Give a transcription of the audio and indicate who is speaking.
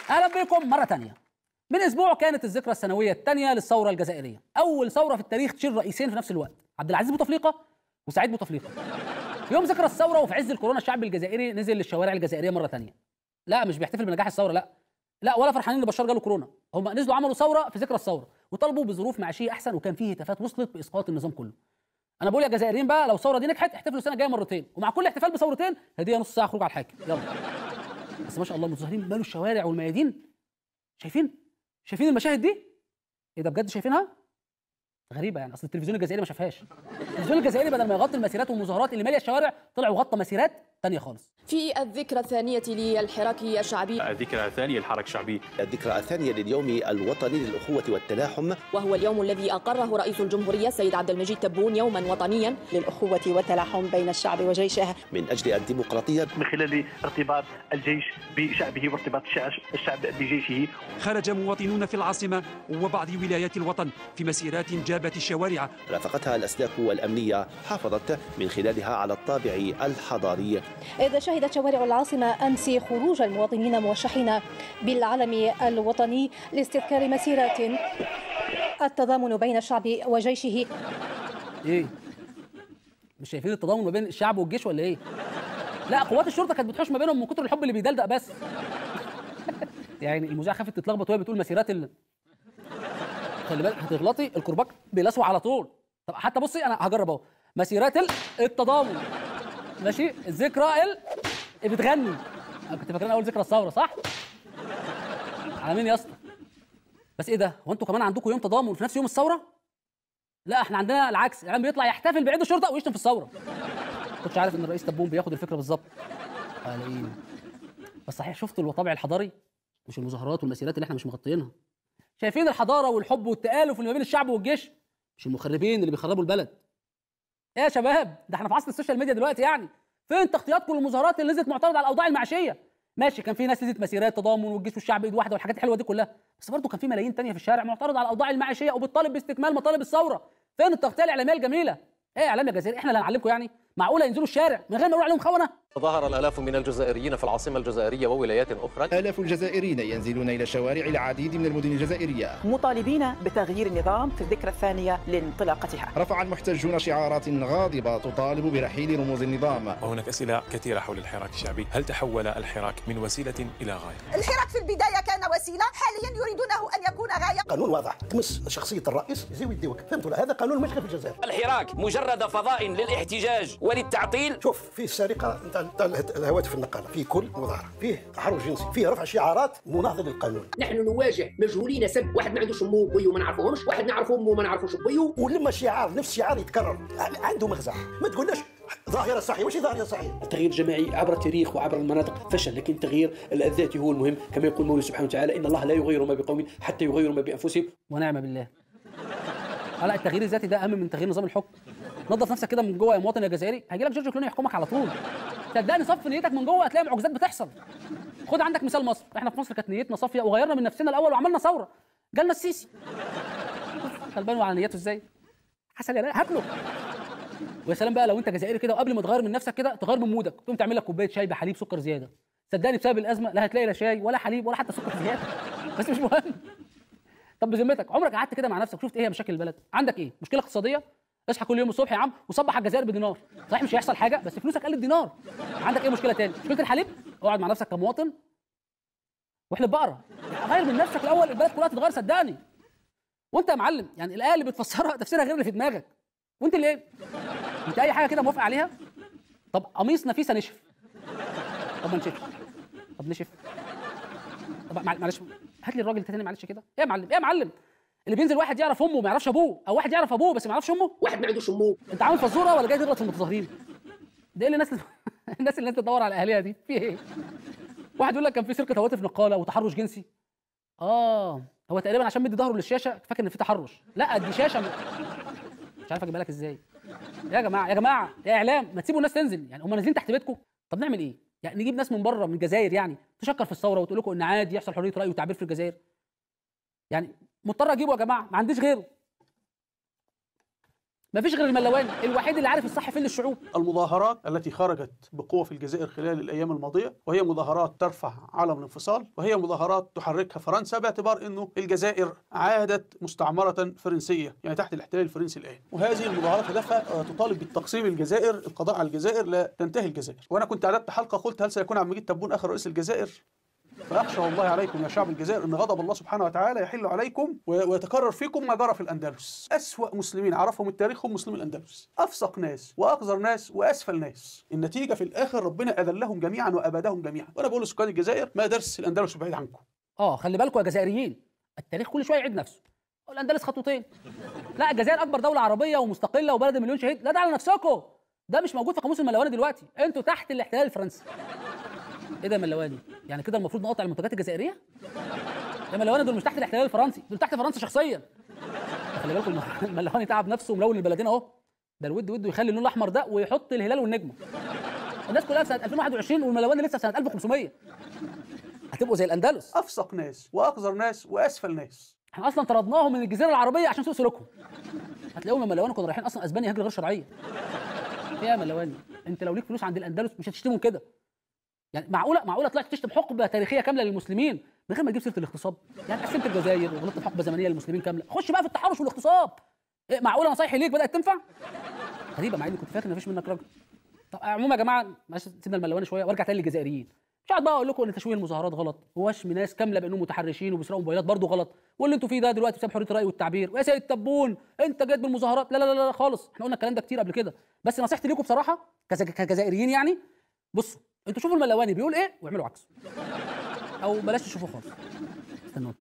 Speaker 1: اهلا بكم مره ثانيه. من اسبوع كانت الذكرى السنويه الثانيه للثوره الجزائريه، اول ثوره في التاريخ تشيل رئيسين في نفس الوقت، عبد العزيز بوتفليقه وسعيد بوتفليقه. في يوم ذكرى الثوره وفي عز الكورونا الشعب الجزائري نزل للشوارع الجزائريه مره ثانيه. لا مش بيحتفل بنجاح الثوره، لا ولا فرحانين ان بشار جاله كورونا، هم نزلوا عملوا ثوره في ذكرى الثوره وطلبوا بظروف معيشيه احسن، وكان فيه هتافات وصلت باسقاط النظام كله. انا بقول يا جزائريين بقى، لو الثوره دي نجحت احتفلوا السنه الجايه مرتين، ومع كل احتفال بثورتين هديه نص ساعه خروج على الحاكم، يلا. بس ما شاء الله المتظاهرين مالوا الشوارع والميادين. شايفين المشاهد دي؟ ايه ده بجد شايفينها؟ غريبه يعني، اصل التلفزيون الجزائري ما شافهاش. التلفزيون الجزائري بدل ما يغطي المسيرات والمظاهرات اللي ماليه الشوارع طلع وغطى مسيرات ثانيه خالص.
Speaker 2: في الذكرى الثانية للحراك الشعبي،
Speaker 3: الذكرى الثانية للحراك الشعبي،
Speaker 4: الذكرى الثانية لليوم الوطني للأخوة والتلاحم،
Speaker 2: وهو اليوم الذي أقره رئيس الجمهورية السيد عبد المجيد تبون يوما وطنيا
Speaker 5: للأخوة والتلاحم بين الشعب وجيشه
Speaker 4: من أجل الديمقراطية،
Speaker 6: من خلال ارتباط الجيش بشعبه وارتباط الشعب بجيشه.
Speaker 7: خرج مواطنون في العاصمة وبعض ولايات الوطن في مسيرات جابت الشوارع
Speaker 4: رافقتها الأسلاك الأمنية، حافظت من خلالها على الطابع الحضاري.
Speaker 5: إذا شهدت شوارع العاصمة أمس خروج المواطنين موشحين بالعلم الوطني لاستذكار مسيرات التضامن بين الشعب وجيشه.
Speaker 1: ايه؟ مش شايفين التضامن ما بين الشعب والجيش ولا ايه؟ لا قوات الشرطه كانت بتحوش ما بينهم من كتر الحب اللي بيدلدق بس. يعني المذيعه خافت تتلخبط وهي بتقول مسيرات خلي بالك هتغلطي، الكرباج بيلسوع على طول. طب حتى بصي انا هجرب اهو، مسيرات التضامن ماشي، الذكرى بتغني. انا كنت فاكرين اول ذكرى الثوره صح؟ على مين يا اسطى؟ بس ايه ده؟ هو انتوا كمان عندكم يوم تضامن في نفس يوم الثوره؟ لا احنا عندنا العكس، الاعلام بيطلع يحتفل بعيد الشرطه ويشتم في الثوره. كنتش عارف ان الرئيس تبون بياخد الفكره بالظبط. قالين بس صحيح شفتوا الطابع الحضاري؟ مش المظاهرات والمسيرات اللي احنا مش مغطيينها. شايفين الحضاره والحب والتآلف اللي ما بين الشعب والجيش؟ مش المخربين اللي بيخربوا البلد. ايه يا شباب؟ ده احنا في عصر السوشيال ميديا دلوقتي يعني. فين تغطياتكم للمظاهرات اللي نزلت معترض على الاوضاع المعيشيه؟ ماشي كان في ناس نزلت مسيرات تضامن والجيش والشعب ايد واحده والحاجات الحلوه دي كلها، بس برضه كان في ملايين تانية في الشارع معترض على الاوضاع المعيشيه وبتطالب باستكمال مطالب الثوره. فين التغطيه الاعلاميه الجميله؟ ايه اعلام يا جزائري؟ احنا اللي هنعلمكم يعني؟ معقوله ينزلوا الشارع من غير ما نقول عليهم خونه؟
Speaker 8: تظاهر الآلاف من الجزائريين في العاصمة الجزائرية وولايات أخرى.
Speaker 9: آلاف الجزائريين ينزلون إلى شوارع العديد من المدن الجزائرية
Speaker 10: مطالبين بتغيير النظام في الذكرى الثانية لانطلاقتها.
Speaker 9: رفع المحتجون شعارات غاضبة تطالب برحيل رموز النظام.
Speaker 3: وهناك أسئلة كثيرة حول الحراك الشعبي، هل تحول الحراك من وسيلة إلى غاية؟
Speaker 11: الحراك في البداية كان وسيلة، حاليا يريدونه أن يكون غاية.
Speaker 12: قانون واضح تمس شخصية الرئيس يزيو يديوك، فهمتوا؟ هذا قانون مشكل في الجزائر.
Speaker 13: الحراك مجرد فضاء للاحتجاج وللتعطيل.
Speaker 12: شوف فيه السرقة نتاع الهواتف النقالة، فيه كل مظاهرة، فيه تحرش جنسي، فيه رفع شعارات مناهضة للقانون.
Speaker 14: نحن نواجه مجهولين سب، واحد ما عندوش امه وبيه وما نعرفوهمش، واحد نعرف امه وما نعرفوش بيه،
Speaker 12: ولما شعار نفس شعار يتكرر عنده مغزى. ما تقولناش ظاهرة صحية، وش ظاهرة صحية؟
Speaker 15: التغيير الجماعي عبر التاريخ وعبر المناطق فشل، لكن التغيير الذاتي هو المهم، كما يقول المولى سبحانه وتعالى إن الله لا يغير ما بقوم حتى يغيروا ما بأنفسهم.
Speaker 1: ونعم بالله. لا التغيير الذاتي ده أهم من تغيير نظام الحكم. نظف نفسك كده من جوه يا مواطن يا جزائري، هيجي لك جورج كلوني يحكمك على طول. صدقني صف نيتك من جوه هتلاقي معجزات بتحصل. خد عندك مثال مصر، احنا في مصر كانت نيتنا صافيه وغيرنا من نفسنا الاول وعملنا ثوره. جالنا السيسي. غلبان على نيته ازاي؟ حسن يا هاكله. ويا سلام بقى لو انت جزائري كده وقبل ما تغير من نفسك كده تغير من مودك، تقوم تعمل لك كوبايه شاي بحليب سكر زياده. صدقني بسبب الازمه لا هتلاقي لا شاي ولا حليب ولا حتى سكر زياده. بس مش مهم. طب بذمتك عمرك قعدت كده مع نفسك وشفت ايه هي مشاكل البلد؟ عندك ايه؟ مشكله اقتصاديه؟ اصحى كل يوم الصبح يا عم وصبح على الجزائر بدينار، صحيح مش هيحصل حاجه بس فلوسك قلت دينار. عندك ايه مشكله تاني؟ مشكله الحليب؟ اقعد مع نفسك كمواطن واحلب بقره، غير من نفسك الاول البلد كلها تتغير صدقني. وانت يا معلم يعني الايه اللي بتفسرها تفسيرها غير اللي في دماغك. وانت اللي ايه؟ انت اي حاجه كده موافق عليها؟ طب قميص نفيسه نشف. طب ما نشفش. طب نشف. طب معلش هات لي الراجل تاني معلش كده. ايه يا معلم؟ ايه يا معلم؟ اللي بينزل واحد يعرف امه وما يعرفش ابوه، او واحد يعرف ابوه بس ما يعرفش امه،
Speaker 14: واحد ما عندوش امه.
Speaker 1: انت عامل فزوره ولا جاي تغلط في المتظاهرين؟ ده ايه اللي الناس اللي انت تدور على اهاليها دي في ايه؟ واحد يقول لك كان في سرقه هواتف نقاله وتحرش جنسي. هو تقريبا عشان مدي ظهره للشاشه فاكر ان في تحرش. لا دي شاشه مش عارف اجيبها لك ازاي. يا جماعه يا اعلام ما تسيبوا الناس تنزل، يعني هم نازلين تحت بيتكم. طب نعمل ايه؟ يعني نجيب ناس من بره من الجزائر يعني تشكر في الثوره وتقول لكم ان عادي يحصل حريه راي وتعبير في الجزائر. يعني مضطر اجيبه يا جماعه ما عنديش غيره. مفيش غير الملواني الوحيد اللي عارف الصح فين للشعوب.
Speaker 16: المظاهرات التي خرجت بقوة في الجزائر خلال الأيام الماضية وهي مظاهرات ترفع علم الانفصال، وهي مظاهرات تحركها فرنسا باعتبار أنه الجزائر عادت مستعمرة فرنسية، يعني تحت الاحتلال الفرنسي الآن. وهذه المظاهرات هدفها تطالب بالتقسيم الجزائر، القضاء على الجزائر، لا تنتهي الجزائر. وأنا كنت أعددت حلقة قلت هل سيكون عبد المجيد تبون آخر رئيس الجزائر؟ فأخشى والله عليكم يا شعب الجزائر أن غضب الله سبحانه وتعالى يحل عليكم ويتكرر فيكم ما جرى في الأندلس. أسوأ مسلمين عرفهم التاريخ هم مسلمي الأندلس، أفسق ناس وأقذر ناس وأسفل ناس. النتيجة في الآخر ربنا أذلهم جميعا وأبادهم جميعا. وأنا بقول لسكان الجزائر ما درس الأندلس بعيد عنكم.
Speaker 1: خلي بالكم يا جزائريين، التاريخ كل شويه يعيد نفسه. الأندلس خطوتين، لا الجزائر أكبر دولة عربية ومستقلة وبلد مليون شهيد، لا ده على نفسكم، ده مش موجود في قاموس الملواني دلوقتي، أنتوا تحت الاحتلال الفرنسي. ايه ده ملواني؟ يعني كده المفروض نقاطع المنتجات الجزائريه؟ يا ملواني دول مش تحت الاحتلال الفرنسي، دول تحت فرنسا شخصيا. خلي بالكم الملواني تعب نفسه وملون البلدين اهو. ده الود وده يخلي اللون الاحمر ده ويحط الهلال والنجمه. الناس كلها في سنه 2021 والملواني لسه في سنه 1500. هتبقوا زي الاندلس.
Speaker 16: افسق ناس واقذر ناس واسفل ناس.
Speaker 1: احنا اصلا طردناهم من الجزيره العربيه عشان سوء سلوكهم. هتلاقيهم الملواني كانوا رايحين اصلا اسبانيا هجره غير شرعيه. ايه يا ملواني؟ انت لو ليك فلوس عند الاندلس مش هتشتمهم كده. يعني معقوله طلعت تشتم حقبه تاريخيه كامله للمسلمين من غير ما تجيب سيره الاغتصاب؟ يعني قسمت الجزائر وغلطت في حقبه زمنيه للمسلمين كامله، خش بقى في التحرش والاغتصاب. إيه معقوله نصايحي ليك بدات تنفع؟ غريبه مع اني كنت فاكر ان مفيش منك راجل. طب عموما يا جماعه معلش سيبنا الملواني شويه وارجع تاني للجزائريين. مش هقعد بقى اقول لكم ان تشويه المظاهرات غلط ووشم ناس كامله بانهم متحرشين وبيسرقوا موبايلات برضه غلط، واللي انتوا فيه ده دلوقتي بسبب حريه الراي والتعبير، ويا سيد تبون انت جيت بالمظاهرات، لا لا لا لا خالص، احنا قلنا الكلام ده كتير قبل كده، بس نصيحتي لكم بصراحه كجزائريين يعني بصوا انتوا شوفوا الملواني بيقول ايه واعملوا عكسه، او بلاش تشوفوه خالص. استنوا.